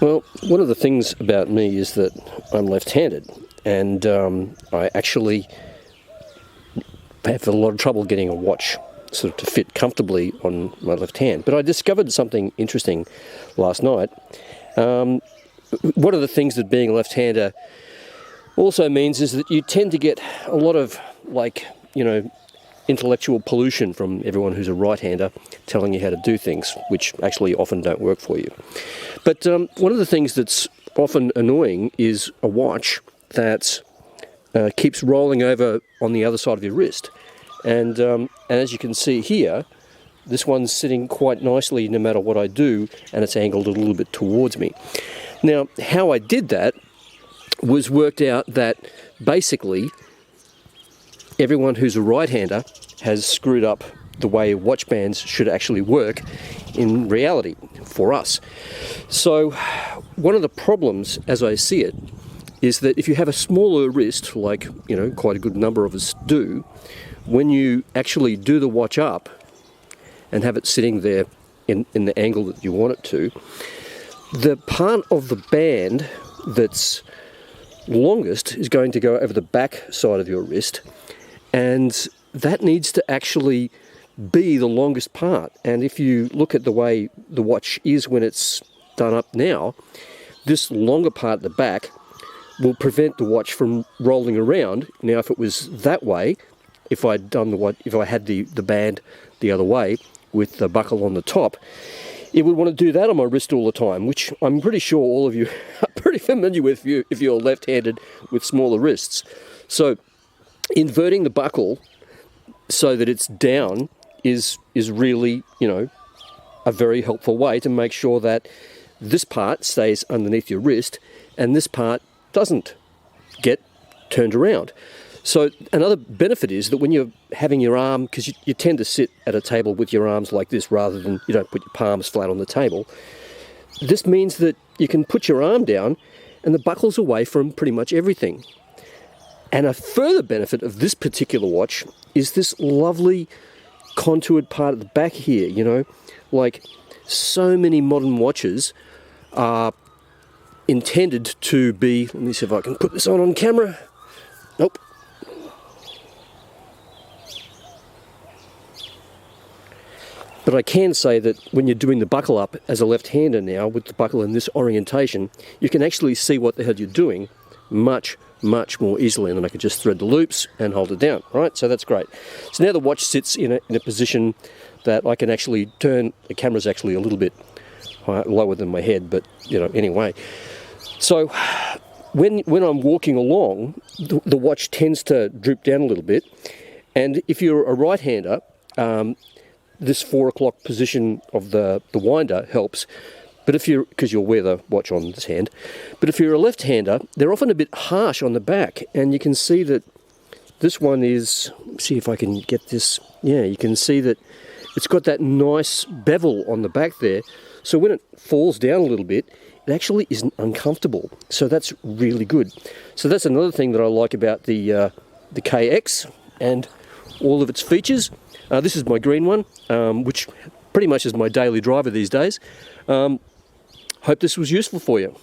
Well, one of the things about me is that I'm left-handed, and I actually have a lot of trouble getting a watch sort of to fit comfortably on my left hand. But I discovered something interesting last night. One of the things that being a left-hander also means is that you tend to get a lot of, intellectual pollution from everyone who's a right-hander telling you how to do things, which actually often don't work for you. But one of the things that's often annoying is a watch that keeps rolling over on the other side of your wrist. And as you can see here, this one's sitting quite nicely no matter what I do, and it's angled a little bit towards me. Now, how I did that was worked out that basically everyone who's a right-hander has screwed up the way watch bands should actually work in reality for us. So one of the problems, as I see it, is that if you have a smaller wrist, like quite a good number of us do, when you actually do the watch up and have it sitting there in the angle that you want it to, the part of the band that's longest is going to go over the back side of your wrist, and that needs to actually be the longest part. And if you look at the way the watch is when it's done up now, this longer part at the back will prevent the watch from rolling around. Now, if it was that way, if I had the band the other way with the buckle on the top, it would want to do that on my wrist all the time, which I'm pretty sure all of you are pretty familiar with if you're left-handed with smaller wrists. So inverting the buckle so that it's down is really, a very helpful way to make sure that this part stays underneath your wrist and this part doesn't get turned around. So another benefit is that when you're having your arm, because you tend to sit at a table with your arms like this rather than you don't put your palms flat on the table, this means that you can put your arm down and the buckle's away from pretty much everything. And a further benefit of this particular watch is this lovely contoured part at the back here, like so many modern watches are intended to be, let me see if I can put this on camera. Nope. But I can say that when you're doing the buckle up as a left-hander now, with the buckle in this orientation, you can actually see what the hell you're doing much more easily, and then I can just thread the loops and hold it down, right? So that's great. So now the watch sits in a position that I can actually turn. The camera's actually a little bit lower than my head, but anyway. So when I'm walking along, the watch tends to droop down a little bit, and if you're a right-hander, this 4 o'clock position of the winder helps. But because you'll wear the watch on this hand, but if you're a left-hander, they're often a bit harsh on the back, and you can see that this one is, see if I can get this, yeah, you can see that it's got that nice bevel on the back there, so when it falls down a little bit, it actually isn't uncomfortable, so that's really good. So that's another thing that I like about the KX and all of its features. This is my green one, which pretty much is my daily driver these days. Hope this was useful for you.